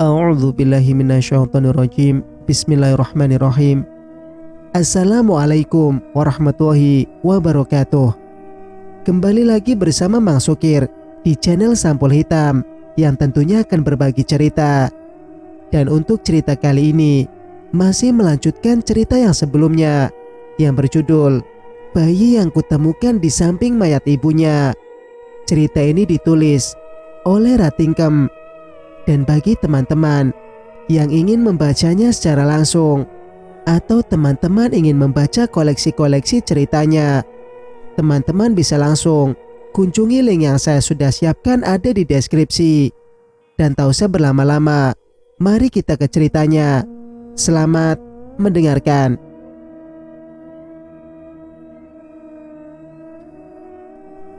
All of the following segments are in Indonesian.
A'udzu billahi minasyaitonir rajim. Bismillahirrahmanirrahim. Assalamualaikum warahmatullahi wabarakatuh. Kembali lagi bersama Mang Sukir di channel Sampul Hitam yang tentunya akan berbagi cerita. Dan untuk cerita kali ini masih melanjutkan cerita yang sebelumnya yang berjudul Bayi yang Kutemukan di Samping Mayat Ibunya. Cerita ini ditulis oleh Ratingkem. Dan bagi teman-teman yang ingin membacanya secara langsung atau teman-teman ingin membaca koleksi-koleksi ceritanya, teman-teman bisa langsung kunjungi link yang saya sudah siapkan ada di deskripsi. Dan tak usah berlama-lama, mari kita ke ceritanya. Selamat mendengarkan.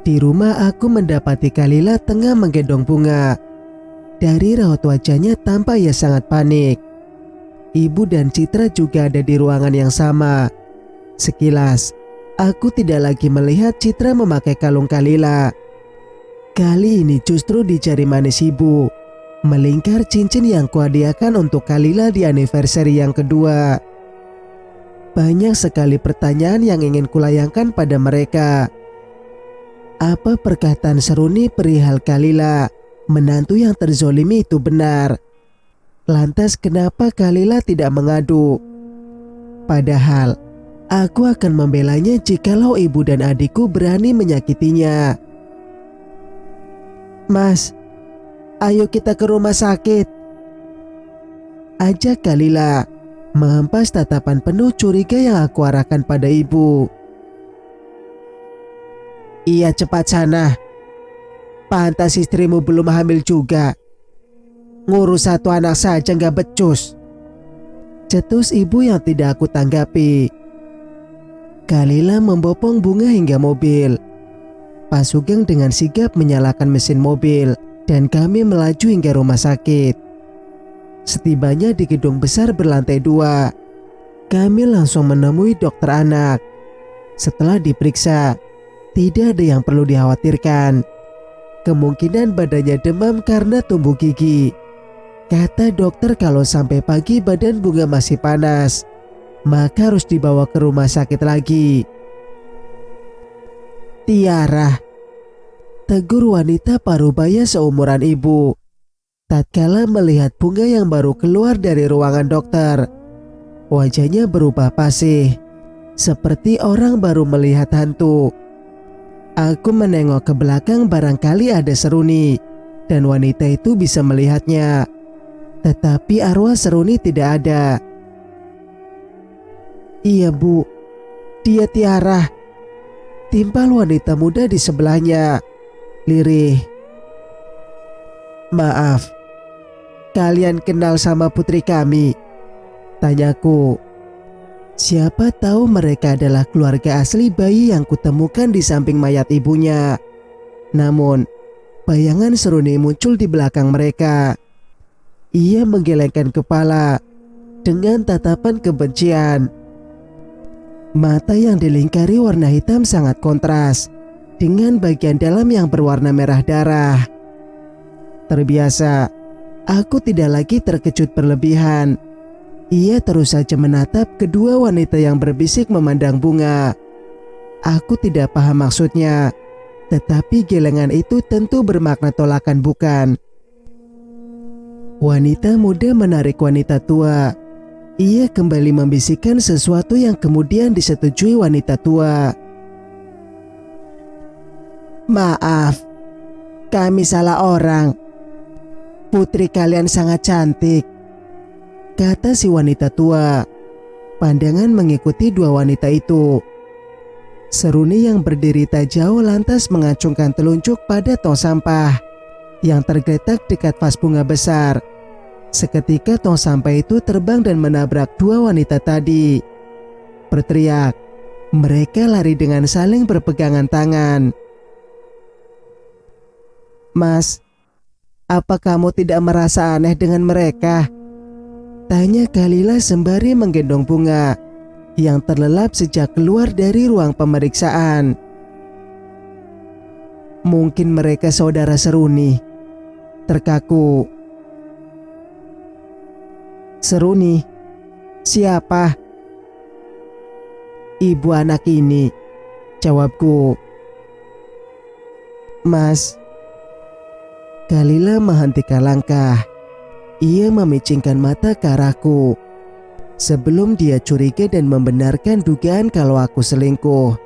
Di rumah aku mendapati Kalila tengah menggendong bunga. Dari raut wajahnya tampak ia sangat panik. Ibu dan Citra juga ada di ruangan yang sama. Sekilas, aku tidak lagi melihat Citra memakai kalung Kalila. Kali ini justru di jari manis ibu melingkar cincin yang kuhadiahkan untuk Kalila di anniversary yang kedua. Banyak sekali pertanyaan yang ingin kulayangkan pada mereka. Apa perkataan Seruni perihal Kalila, menantu yang terzolimi itu benar? Lantas kenapa Kalila tidak mengadu? Padahal aku akan membelanya jikalau ibu dan adikku berani menyakitinya. Mas, ayo kita ke rumah sakit, ajak Kalila, menghempas tatapan penuh curiga yang aku arahkan pada ibu. Iya, cepat sana. Pantas istrimu belum hamil juga. Ngurus satu anak saja gak becus, cetus ibu yang tidak aku tanggapi. Kalila membopong bunga hingga mobil. Pak Sugeng dengan sigap menyalakan mesin mobil dan kami melaju hingga rumah sakit. Setibanya di gedung besar berlantai 2, kami langsung menemui dokter anak. Setelah diperiksa, tidak ada yang perlu dikhawatirkan. Kemungkinan badannya demam karena tumbuh gigi. Kata dokter kalau sampai pagi badan bunga masih panas, maka harus dibawa ke rumah sakit lagi. Tiara, tegur wanita parubaya seumuran ibu tatkala melihat bunga yang baru keluar dari ruangan dokter. Wajahnya berubah pasih, seperti orang baru melihat hantu. Aku menengok ke belakang barangkali ada Seruni dan wanita itu bisa melihatnya. Tetapi arwah Seruni tidak ada. Iya bu, dia Tiara, timpal wanita muda di sebelahnya, lirih. Maaf, kalian kenal sama putri kami? Tanyaku. Siapa tahu mereka adalah keluarga asli bayi yang kutemukan di samping mayat ibunya. Namun, bayangan Seruni muncul di belakang mereka. Ia menggelengkan kepala dengan tatapan kebencian. Mata yang dilingkari warna hitam sangat kontras dengan bagian dalam yang berwarna merah darah. Terbiasa, aku tidak lagi terkejut berlebihan. Ia terus saja menatap kedua wanita yang berbisik memandang bunga. Aku tidak paham maksudnya, tetapi gelengan itu tentu bermakna tolakan, bukan? Wanita muda menarik wanita tua. Ia kembali membisikkan sesuatu yang kemudian disetujui wanita tua. Maaf, kami salah orang. Putri kalian sangat cantik, kata si wanita tua. Pandangan mengikuti dua wanita itu. Seruni yang berdiri tak jauh lantas mengacungkan telunjuk pada tong sampah yang tergeletak dekat vas bunga besar. Seketika tong sampah itu terbang dan menabrak dua wanita tadi. Berteriak, mereka lari dengan saling berpegangan tangan. Mas, apa kamu tidak merasa aneh dengan mereka? Tanya Kalila sembari menggendong bunga yang terlelap sejak keluar dari ruang pemeriksaan. Mungkin mereka saudara Seruni, terkaku. Seruni, siapa? Ibu anak ini, jawabku. Mas. Kalila menghentikan langkah. Ia memicingkan mata ke arahku. Sebelum dia curiga dan membenarkan dugaan kalau aku selingkuh.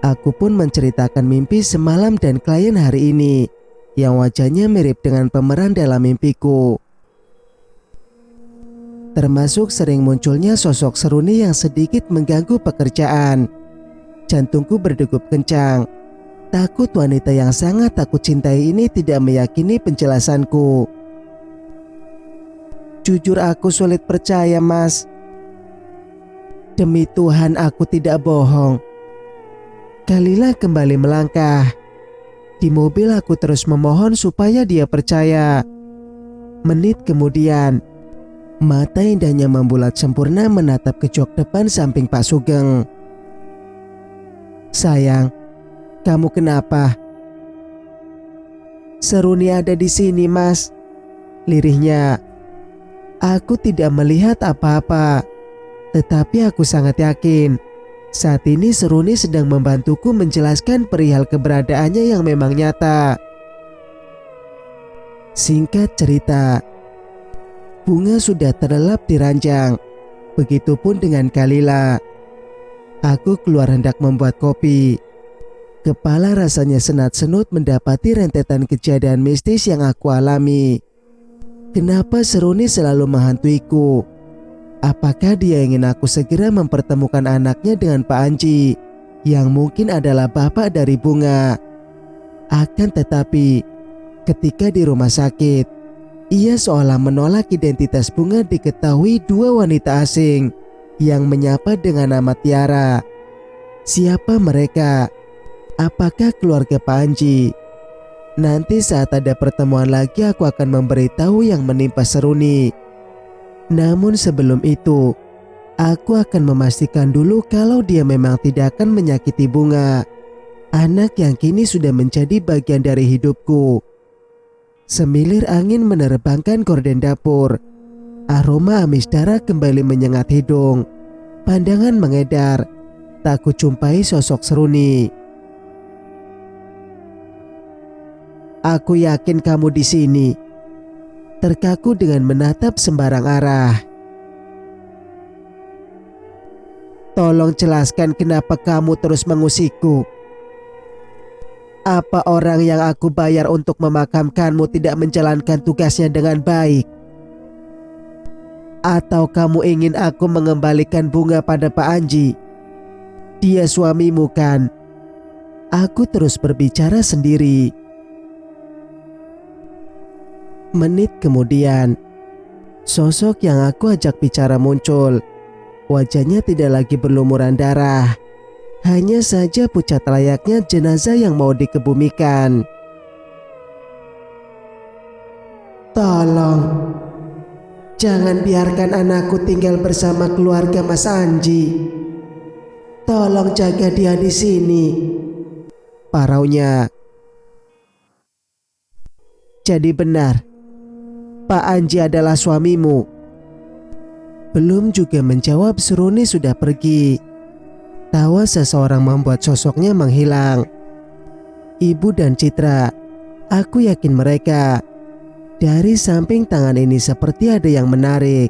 Aku pun menceritakan mimpi semalam dan klien hari ini yang wajahnya mirip dengan pemeran dalam mimpiku. Termasuk sering munculnya sosok Seruni yang sedikit mengganggu pekerjaan. Jantungku berdegup kencang. Takut wanita yang sangat aku cintai ini tidak meyakini penjelasanku. Jujur aku sulit percaya, Mas. Demi Tuhan aku tidak bohong. Kalila kembali melangkah. Di mobil aku terus memohon supaya dia percaya. Menit kemudian, mata indahnya membulat sempurna menatap ke jok depan samping Pak Sugeng. Sayang, kamu kenapa? Seruni ada di sini, Mas. Lirihnya. Aku tidak melihat apa-apa, tetapi aku sangat yakin saat ini Seruni sedang membantuku menjelaskan perihal keberadaannya yang memang nyata. Singkat cerita, bunga sudah terlelap di ranjang. Begitupun dengan Kalila. Aku keluar hendak membuat kopi. Kepala rasanya senat-senut mendapati rentetan kejadian mistis yang aku alami. Kenapa Seruni selalu menghantuiku? Apakah dia ingin aku segera mempertemukan anaknya dengan Pak Anji, yang mungkin adalah bapak dari Bunga? Akan tetapi, ketika di rumah sakit, ia seolah menolak identitas Bunga diketahui dua wanita asing yang menyapa dengan nama Tiara. Siapa mereka? Apakah keluarga Pak Anji? Nanti saat ada pertemuan lagi aku akan memberitahu yang menimpa Seruni. Namun sebelum itu, aku akan memastikan dulu kalau dia memang tidak akan menyakiti Bunga, anak yang kini sudah menjadi bagian dari hidupku. Semilir angin menerbangkan gorden dapur. Aroma amis darah kembali menyengat hidung. Pandangan mengedar. Tak kujumpai sosok Seruni. Aku yakin kamu di sini. Terkaku dengan menatap sembarang arah. Tolong jelaskan kenapa kamu terus mengusikku. Apa orang yang aku bayar untuk memakamkanmu tidak menjalankan tugasnya dengan baik? Atau kamu ingin aku mengembalikan Bunga pada Pak Anji? Dia suamimu kan? Aku terus berbicara sendiri. Menit kemudian, sosok yang aku ajak bicara muncul. Wajahnya tidak lagi berlumuran darah. Hanya saja pucat layaknya jenazah yang mau dikebumikan. Tolong, jangan biarkan anakku tinggal bersama keluarga Mas Anji. Tolong jaga dia di sini, paraunya. Jadi benar, Pak Anji adalah suamimu? Belum juga menjawab, Seruni sudah pergi. Tawa seseorang membuat sosoknya menghilang. Ibu dan Citra, aku yakin mereka. Dari samping tangan ini seperti ada yang menarik.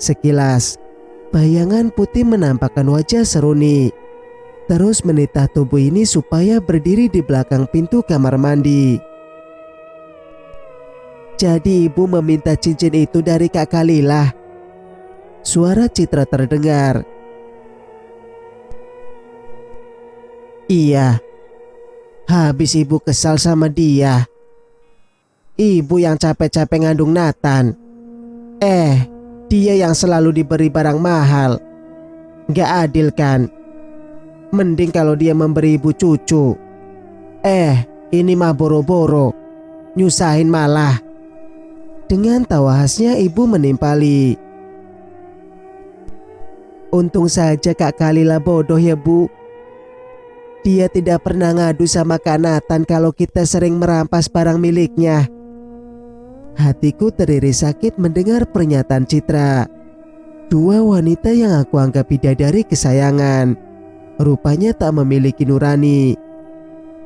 Sekilas, bayangan putih menampakkan wajah Seruni. Terus menitah tubuh ini supaya berdiri di belakang pintu kamar mandi. Jadi ibu meminta cincin itu dari Kak Kalila? Suara Citra terdengar. Iya. Habis ibu kesal sama dia. Ibu yang capek-capek ngandung Nathan. Dia yang selalu diberi barang mahal. Gak adil kan? Mending kalau dia memberi ibu cucu. Ini mah boro-boro. Nyusahin malah. Dengan tawa khasnya ibu menimpali. Untung saja Kak Kalila bodoh ya Bu. Dia tidak pernah ngadu sama Kak Nathan kalau kita sering merampas barang miliknya. Hatiku teriris sakit mendengar pernyataan Citra. Dua wanita yang aku anggap bidadari kesayangan, rupanya tak memiliki nurani.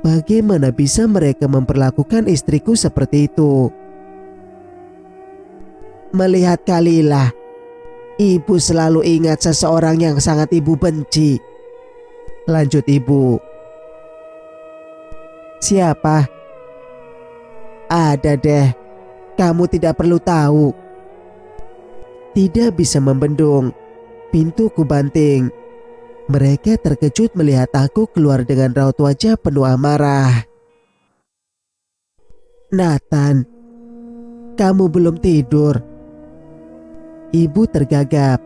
Bagaimana bisa mereka memperlakukan istriku seperti itu? Melihat Kalila, ibu selalu ingat seseorang yang sangat ibu benci. Lanjut ibu. Siapa? Ada deh, kamu tidak perlu tahu. Tidak bisa membendung, pintu ku banting. Mereka terkejut melihat aku keluar dengan raut wajah penuh amarah. Nathan, kamu belum tidur? Ibu tergagap,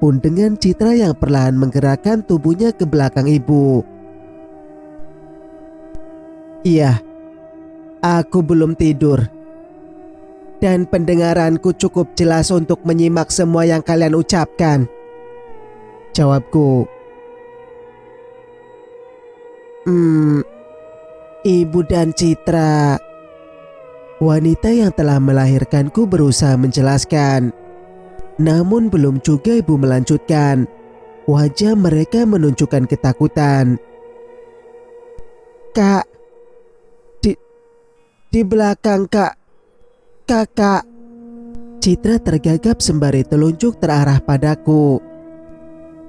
pun dengan Citra yang perlahan menggerakkan tubuhnya ke belakang ibu. Iya, aku belum tidur. Dan pendengaranku cukup jelas untuk menyimak semua yang kalian ucapkan. Jawabku. Ibu dan Citra. Wanita yang telah melahirkanku berusaha menjelaskan. Namun belum juga ibu melanjutkan. Wajah mereka menunjukkan ketakutan. Kak, di belakang kak. Kakak. Citra tergagap sembari telunjuk terarah padaku.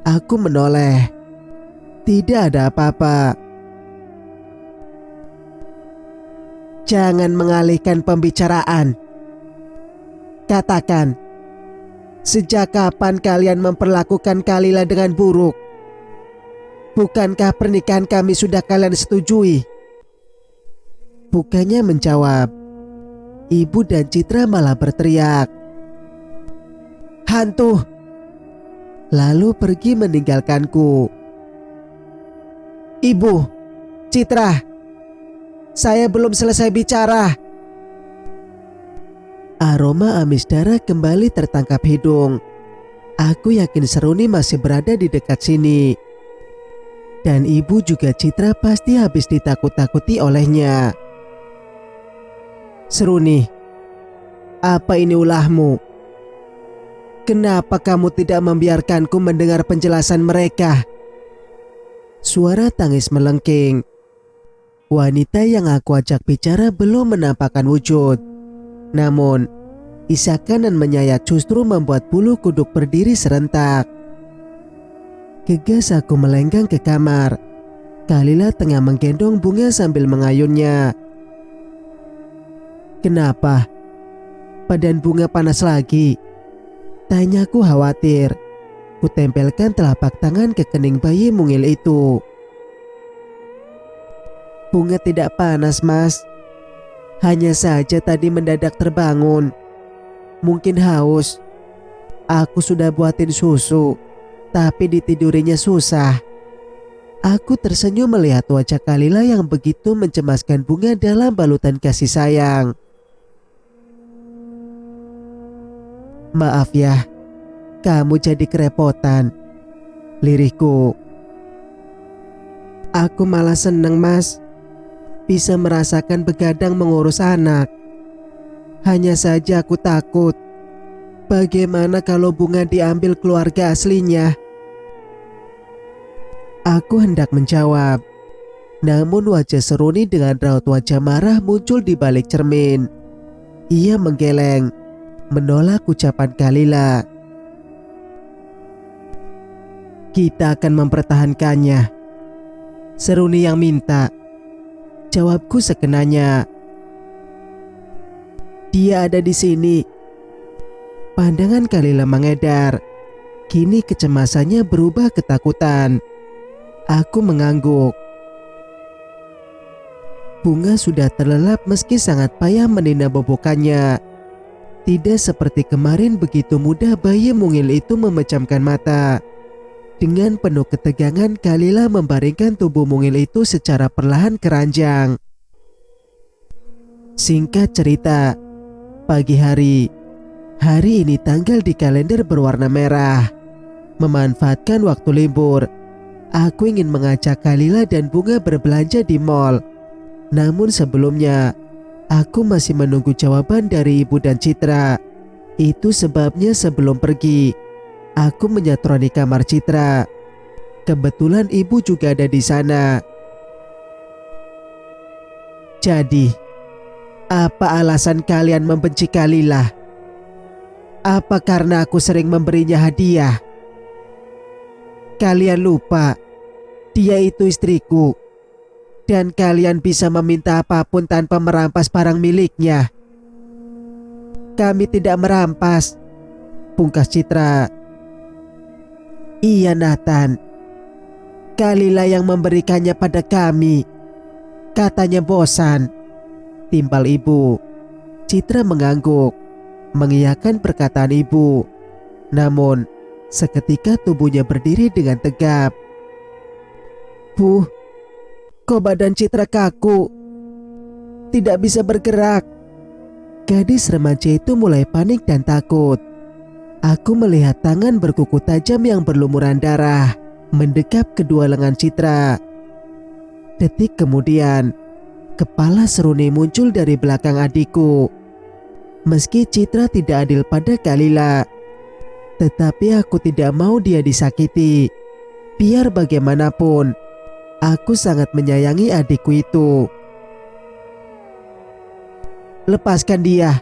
Aku menoleh. Tidak ada apa-apa. Jangan mengalihkan pembicaraan. Katakan, sejak kapan kalian memperlakukan Kalila dengan buruk? Bukankah pernikahan kami sudah kalian setujui? Bukannya menjawab, ibu dan Citra malah berteriak, hantu! Lalu pergi meninggalkanku. Ibu, Citra, saya belum selesai bicara. Aroma amis darah kembali tertangkap hidung. Aku yakin Seruni masih berada di dekat sini. Dan ibu juga Citra pasti habis ditakut-takuti olehnya. Seruni, apa ini ulahmu? Kenapa kamu tidak membiarkanku mendengar penjelasan mereka? Suara tangis melengking. Wanita yang aku ajak bicara belum menampakkan wujud. Namun, isakan dan menyayat justru membuat bulu kuduk berdiri serentak. Gegas aku melenggang ke kamar. Kalila tengah menggendong bunga sambil mengayunnya. Kenapa? Badan bunga panas lagi? Tanyaku khawatir. Kutempelkan telapak tangan ke kening bayi mungil itu. Bunga tidak panas, Mas. Hanya saja tadi mendadak terbangun. Mungkin haus. Aku sudah buatin susu, tapi ditidurinya susah. Aku tersenyum melihat wajah Kalila yang begitu mencemaskan bunga dalam balutan kasih sayang. Maaf ya, kamu jadi kerepotan. Lirihku. Aku malah seneng, Mas. Bisa merasakan begadang mengurus anak. Hanya saja aku takut. Bagaimana kalau bunga diambil keluarga aslinya? Aku hendak menjawab. Namun wajah Seruni dengan raut wajah marah muncul di balik cermin. Ia menggeleng, menolak ucapan Kalila. Kita akan mempertahankannya. Seruni yang minta. Jawabku sekenanya. Dia ada di sini. Pandangan Kalila mengedar. Kini kecemasannya berubah ketakutan. Aku mengangguk. Bunga sudah terlelap meski sangat payah menina bobokannya. Tidak seperti kemarin begitu mudah bayi mungil itu memejamkan mata. Dengan penuh ketegangan Kalila membaringkan tubuh mungil itu secara perlahan ke ranjang. Singkat cerita, pagi hari ini tanggal di kalender berwarna merah. Memanfaatkan waktu libur, aku ingin mengajak Kalila dan Bunga berbelanja di mall. Namun sebelumnya, Aku masih menunggu jawaban dari ibu dan Citra. Itu sebabnya sebelum pergi, aku menyatroni kamar Citra. Kebetulan ibu juga ada di sana. Jadi, apa alasan kalian membenci Kalilah? Apa karena aku sering memberinya hadiah? Kalian lupa, dia itu istriku. Dan kalian bisa meminta apapun tanpa merampas barang miliknya. Kami tidak merampas, pungkas Citra. Iya Nathan, Kalilah yang memberikannya pada kami. Katanya bosan, timpal ibu. Citra mengangguk, mengiyakan perkataan ibu. Namun, seketika tubuhnya berdiri dengan tegap. Bu, kok badan Citra kaku? Tidak bisa bergerak. Gadis remaja itu mulai panik dan takut. Aku melihat tangan berkuku tajam yang berlumuran darah mendekap kedua lengan Citra. Detik kemudian, kepala Seruni muncul dari belakang adikku. Meski Citra tidak adil pada Kalilah, tetapi aku tidak mau dia disakiti. Biar bagaimanapun, aku sangat menyayangi adikku itu. Lepaskan dia.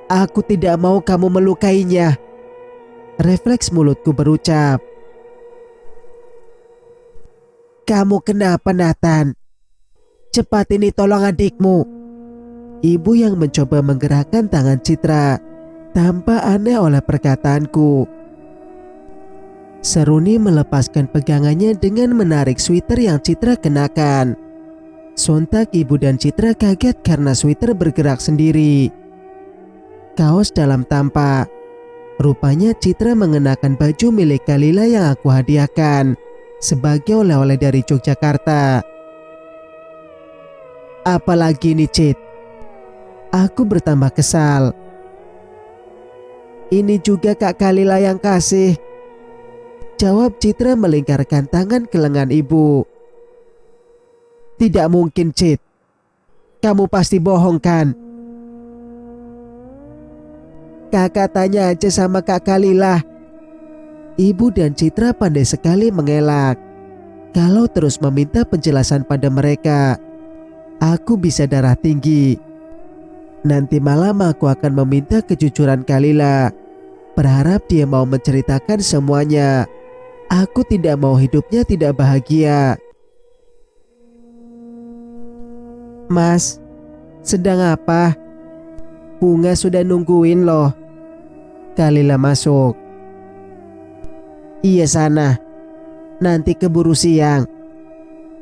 Aku tidak mau kamu melukainya. Refleks mulutku berucap. Kamu kenapa Nathan? Cepat ini tolong adikmu. Ibu yang mencoba menggerakkan tangan Citra tanpa aneh oleh perkataanku. Seruni melepaskan pegangannya dengan menarik sweater yang Citra kenakan. Sontak ibu dan Citra kaget karena sweater bergerak sendiri. Kaos dalam tampak. Rupanya Citra mengenakan baju milik Kalilah yang aku hadiahkan sebagai oleh-oleh dari Yogyakarta. Apalagi nih Cit? Aku bertambah kesal. Ini juga Kak Kalilah yang kasih, jawab Citra melingkarkan tangan ke lengan ibu. Tidak mungkin Cit, kamu pasti bohong kan? Kakak tanya aja sama Kak Kalilah. Ibu dan Citra pandai sekali mengelak. Kalau terus meminta penjelasan pada mereka, aku bisa darah tinggi. Nanti malam aku akan meminta kejujuran Kalilah. Berharap dia mau menceritakan semuanya. Aku tidak mau hidupnya tidak bahagia. Mas, sedang apa? Bunga sudah nungguin loh. Kalilah masuk. Iya sana, nanti keburu siang.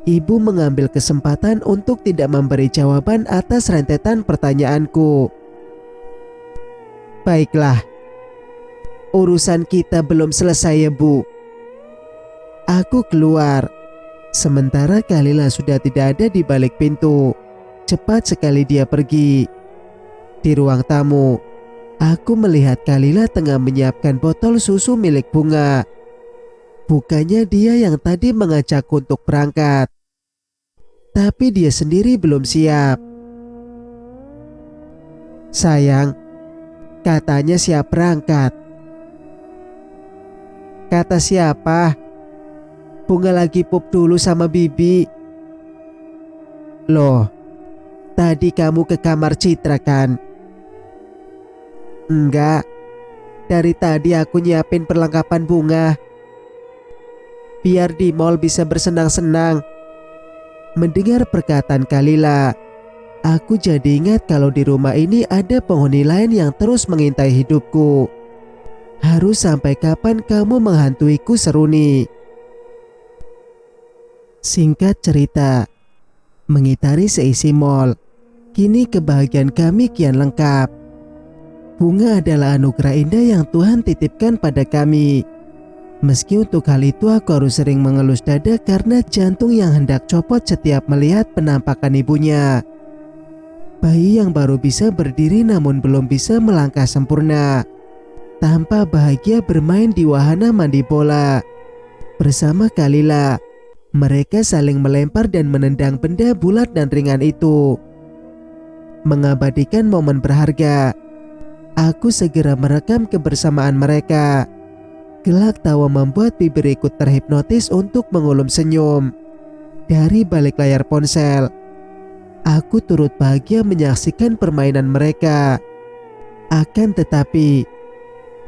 Ibu mengambil kesempatan untuk tidak memberi jawaban atas rentetan pertanyaanku. Baiklah, urusan kita belum selesai ya Bu. Aku keluar, sementara Kalilah sudah tidak ada di balik pintu. Cepat sekali dia pergi. Di ruang tamu, aku melihat Kalilah tengah menyiapkan botol susu milik Bunga. Bukannya dia yang tadi mengajakku untuk berangkat, tapi dia sendiri belum siap. Sayang, katanya siap berangkat. Kata siapa? Bunga lagi pup dulu sama Bibi. Loh, tadi kamu ke kamar Citra kan? Enggak, dari tadi aku nyiapin perlengkapan Bunga. Biar di mall bisa bersenang-senang. Mendengar perkataan Kalilah, aku jadi ingat kalau di rumah ini ada penghuni lain yang terus mengintai hidupku. Harus sampai kapan kamu menghantuiku, Seruni? Singkat cerita, mengitari seisi mall, kini kebahagiaan kami kian lengkap. Bunga adalah anugerah indah yang Tuhan titipkan pada kami. Meski untuk hal itu aku harus sering mengelus dada karena jantung yang hendak copot setiap melihat penampakan ibunya. Bayi yang baru bisa berdiri namun belum bisa melangkah sempurna. Tanpa bahagia bermain di wahana mandi bola. Bersama Kalilah, mereka saling melempar dan menendang benda bulat dan ringan itu. mengabadikan momen berharga. Aku segera merekam kebersamaan mereka. Gelak tawa membuat bibirku terhipnotis untuk mengulum senyum. Dari balik layar ponsel, aku turut bahagia menyaksikan permainan mereka. Akan tetapi,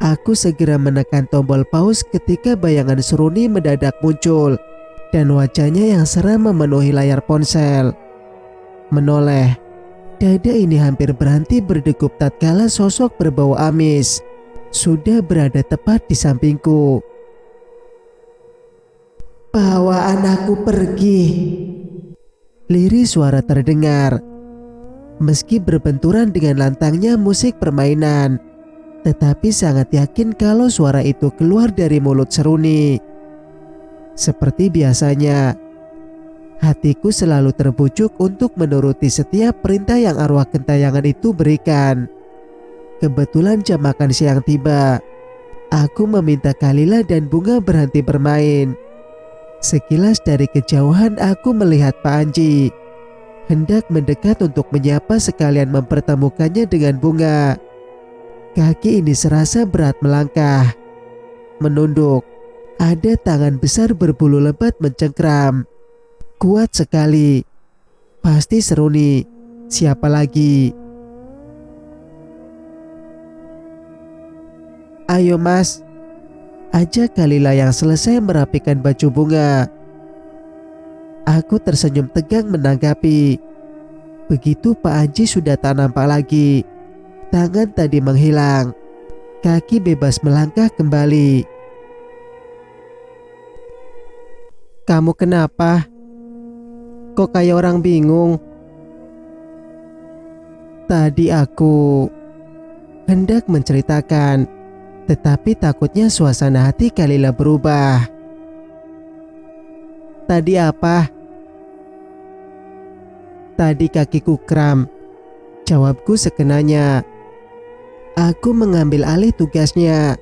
aku segera menekan tombol pause ketika bayangan Seruni mendadak muncul dan wajahnya yang seram memenuhi layar ponsel. Menoleh, dada ini hampir berhenti berdegup tatkala sosok berbau amis sudah berada tepat di sampingku. "Bawa anakku pergi," lirih suara terdengar. Meski berbenturan dengan lantangnya musik permainan, tetapi sangat yakin kalau suara itu keluar dari mulut Seruni. Seperti biasanya, hatiku selalu terbujuk untuk menuruti setiap perintah yang arwah gentayangan itu berikan. Kebetulan jam makan siang tiba. Aku meminta Kalila dan Bunga berhenti bermain. Sekilas dari kejauhan aku melihat Pak Anji hendak mendekat untuk menyapa sekalian mempertemukannya dengan Bunga. Kaki ini serasa berat melangkah, menunduk. Ada tangan besar berbulu lebat mencengkram. Kuat sekali. Pasti Seruni. Siapa lagi? "Ayo mas," ajak Kalila yang selesai merapikan baju Bunga. Aku tersenyum tegang menanggapi. Begitu Pak Anji sudah tak nampak lagi. Tangan tadi menghilang. Kaki bebas melangkah kembali. "Kamu kenapa? Kok kayak orang bingung?" Tadi aku hendak menceritakan, tetapi takutnya suasana hati Kalila berubah. "Tadi apa?" "Tadi kakiku kram," jawabku sekenanya. Aku mengambil alih tugasnya.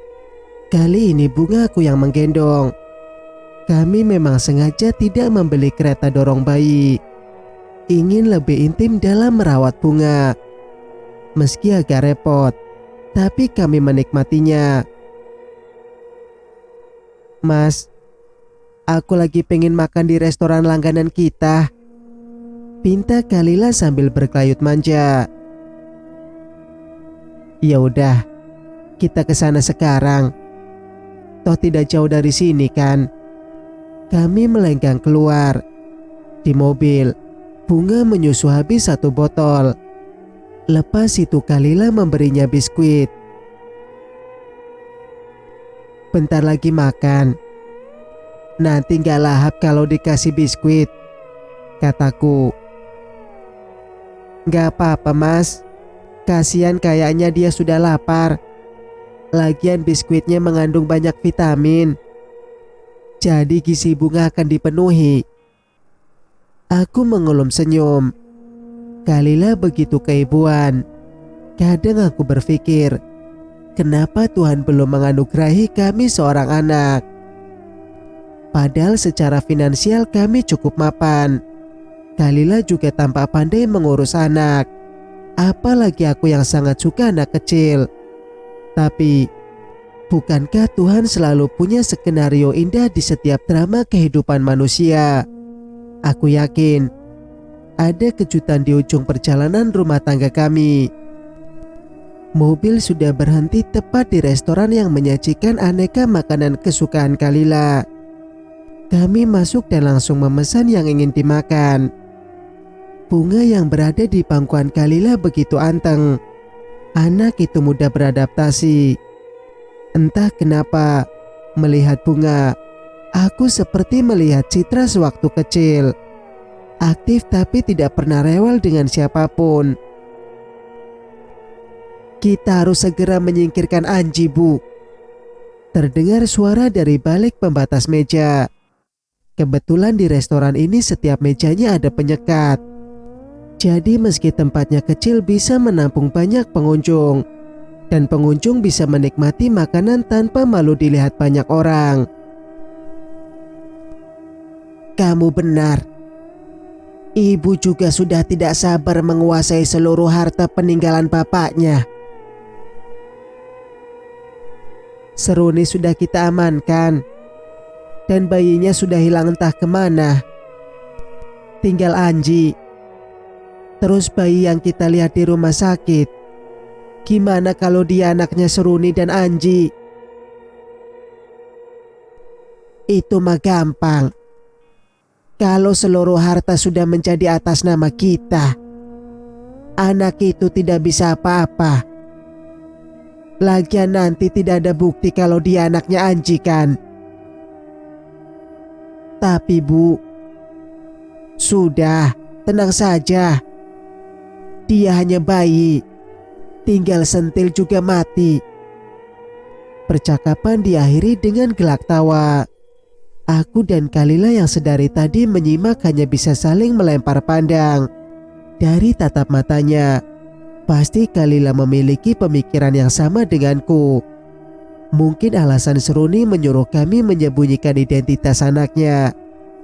Kali ini Bunga aku yang menggendong. Kami memang sengaja tidak membeli kereta dorong bayi. Ingin lebih intim dalam merawat Bunga. Meski agak repot, tapi kami menikmatinya. "Mas, aku lagi pengen makan di restoran langganan kita," pinta Kalila sambil berkelayut manja. "Ya udah, kita ke sana sekarang. Toh tidak jauh dari sini kan?" Kami melenggang keluar. Di mobil, Bunga menyusu habis 1 botol. Lepas itu Kalila memberinya biskuit. "Bentar lagi makan. Nanti gak lahap kalau dikasih biskuit," kataku. "Gak apa-apa mas. Kasihan kayaknya dia sudah lapar. Lagian biskuitnya mengandung banyak vitamin. Jadi gizi Bunga akan dipenuhi." Aku mengelum senyum. Kalila begitu keibuan. Kadang aku berpikir, kenapa Tuhan belum menganugerahi kami seorang anak? Padahal secara finansial kami cukup mapan. Kalila juga tampak pandai mengurus anak. Apalagi aku yang sangat suka anak kecil. Tapi bukankah Tuhan selalu punya skenario indah di setiap drama kehidupan manusia? Aku yakin ada kejutan di ujung perjalanan rumah tangga kami. Mobil sudah berhenti tepat di restoran yang menyajikan aneka makanan kesukaan Kalila. Kami masuk dan langsung memesan yang ingin dimakan. Bunga yang berada di pangkuan Kalila begitu anteng. Anak itu mudah beradaptasi. Entah kenapa, melihat Bunga, aku seperti melihat Citra sewaktu kecil. Aktif tapi tidak pernah rewel dengan siapapun. "Kita harus segera menyingkirkan Anji, Bu," terdengar suara dari balik pembatas meja. Kebetulan di restoran ini setiap mejanya ada penyekat. Jadi meski tempatnya kecil bisa menampung banyak pengunjung. Dan pengunjung bisa menikmati makanan tanpa malu dilihat banyak orang. "Kamu benar," Ibu juga sudah tidak sabar menguasai seluruh harta peninggalan bapaknya. Seruni sudah kita amankan, dan bayinya sudah hilang entah kemana. Tinggal Anji. Terus bayi yang kita lihat di rumah sakit, gimana kalau dia anaknya Seruni dan Anji? Itu mah gampang. Kalau seluruh harta sudah menjadi atas nama kita, anak itu tidak bisa apa-apa. Lagian nanti tidak ada bukti kalau dia anaknya Anji kan? Tapi Bu, sudah, tenang saja. Dia hanya bayi, tinggal sentil juga mati. Percakapan diakhiri dengan gelak tawa. Aku dan Kalila yang sedari tadi menyimak hanya bisa saling melempar pandang. Dari tatap matanya, pasti Kalila memiliki pemikiran yang sama denganku. Mungkin alasan Seruni menyuruh kami menyembunyikan identitas anaknya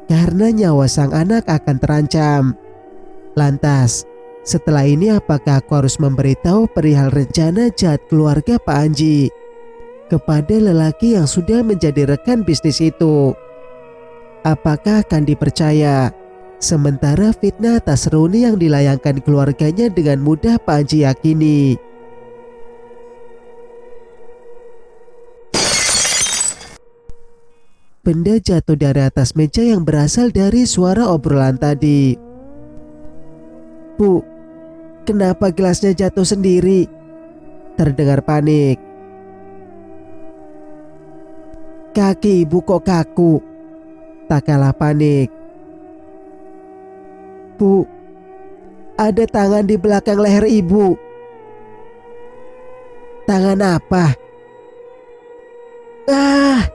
karena nyawa sang anak akan terancam. Lantas, setelah ini apakah aku harus memberitahu perihal rencana jahat keluarga Pak Anji kepada lelaki yang sudah menjadi rekan bisnis itu? Apakah akan dipercaya? Sementara fitnah atas Seruni yang dilayangkan keluarganya dengan mudah Pak Anji yakini. Benda jatuh dari atas meja yang berasal dari suara obrolan tadi. Bu, kenapa gelasnya jatuh sendiri? Terdengar panik. Kaki ibu kok kaku. Tak kalah panik. Bu, ada tangan di belakang leher ibu. Tangan apa? Ah!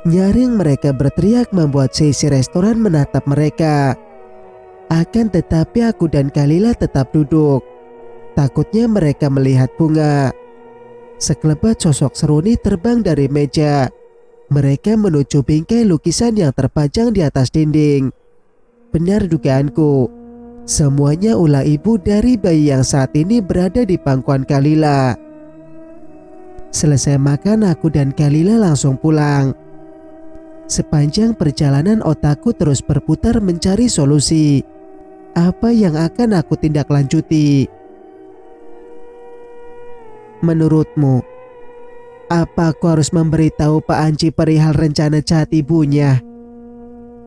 Nyaring mereka berteriak membuat seisi restoran menatap mereka. Akan tetapi aku dan Kalila tetap duduk. Takutnya mereka melihat bunga. Sekelebat sosok Seruni terbang dari meja. Mereka menuju bingkai lukisan yang terpajang di atas dinding. Benar dugaanku. Semuanya ulah ibu dari bayi yang saat ini berada di pangkuan Kalila. Selesai makan, aku dan Kalila langsung pulang. Sepanjang perjalanan otakku terus berputar mencari solusi. Apa yang akan aku tindak lanjuti? Menurutmu, apa aku harus memberitahu Pak Anji perihal rencana jahat ibunya?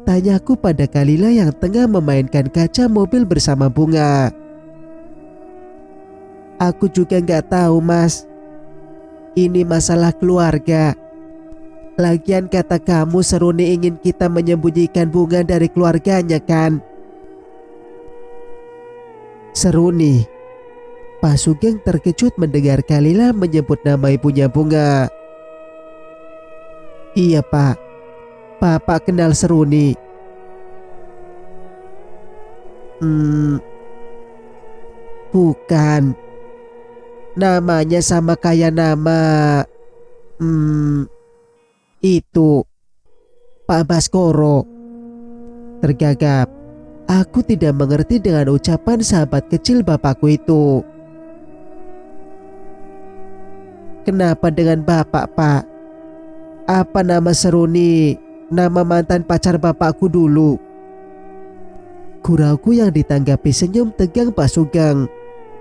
Tanyaku pada Kalila yang tengah memainkan kaca mobil bersama Bunga. Aku juga nggak tahu, Mas. Ini masalah keluarga. Lagian kata kamu Seruni ingin kita menyembunyikan Bunga dari keluarganya kan? Seruni. Pak Sugeng terkejut mendengar Kalila menyebut nama ibunya Bunga. Iya Pak, Bapak kenal Seruni. Bukan. Namanya sama kayak nama itu Pak Baskoro. Tergagap. Aku tidak mengerti dengan ucapan sahabat kecil bapakku itu. Kenapa dengan bapak, Pak? Apa nama Seruni? Nama mantan pacar bapakku dulu. Gurauku yang ditanggapi senyum tegang Pak Sugeng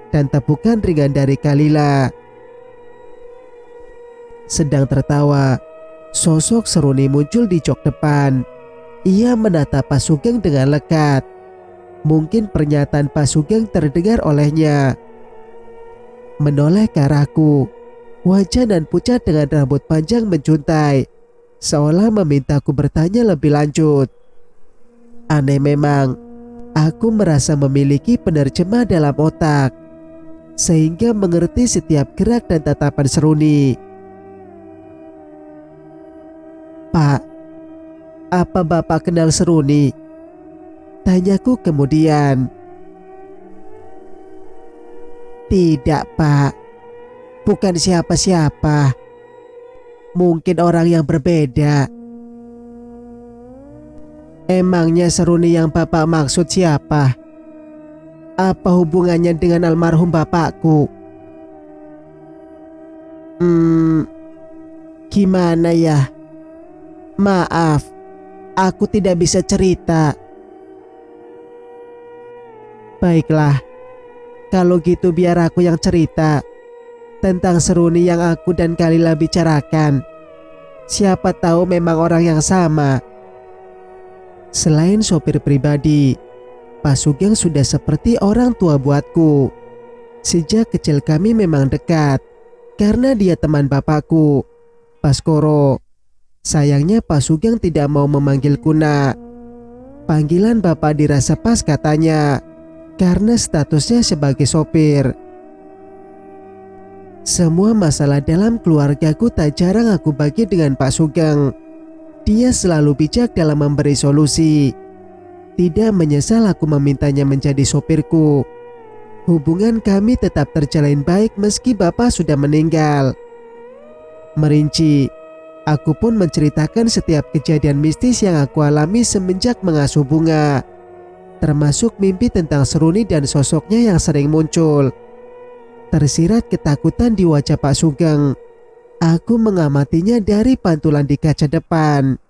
dan tepukan ringan dari Kalila. Sedang tertawa, sosok Seruni muncul di jok depan. Ia menatap Pak Sugeng dengan lekat. Mungkin pernyataan Pak Sugeng terdengar olehnya. Menoleh ke arahku. Wajah nan pucat dengan rambut panjang menjuntai, seolah memintaku bertanya lebih lanjut. Aneh memang, aku merasa memiliki penerjemah dalam otak, sehingga mengerti setiap gerak dan tatapan Seruni. Pak, apa Bapak kenal Seruni? Tanyaku kemudian. Tidak Pak. Bukan siapa-siapa. Mungkin orang yang berbeda. Emangnya Seruni yang Bapak maksud siapa? Apa hubungannya dengan almarhum bapakku? Gimana ya? Maaf, aku tidak bisa cerita. Baiklah, kalau gitu biar aku yang cerita tentang Seruni yang aku dan Kalila bicarakan. Siapa tahu memang orang yang sama. Selain sopir pribadi, Pak Sugeng sudah seperti orang tua buatku. Sejak kecil kami memang dekat, karena dia teman bapakku, Baskoro. Sayangnya Pak Sugeng tidak mau memanggilku nak. Panggilan bapak dirasa pas katanya, karena statusnya sebagai sopir. Semua masalah dalam keluargaku tak jarang aku bagi dengan Pak Sugeng. Dia selalu bijak dalam memberi solusi. Tidak menyesal aku memintanya menjadi sopirku. Hubungan kami tetap terjalin baik meski bapak sudah meninggal. Merinci, aku pun menceritakan setiap kejadian mistis yang aku alami semenjak mengasuh Bunga, termasuk mimpi tentang Seruni dan sosoknya yang sering muncul. Tersirat ketakutan di wajah Pak Sugeng. Aku mengamatinya dari pantulan di kaca depan.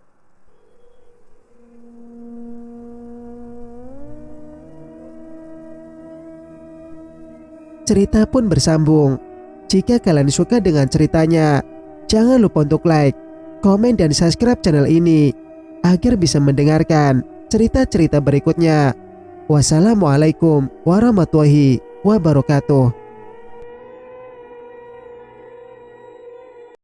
Cerita pun bersambung. Jika kalian suka dengan ceritanya, jangan lupa untuk like, komen, dan subscribe channel ini agar bisa mendengarkan cerita-cerita berikutnya. Wassalamualaikum warahmatullahi wabarakatuh.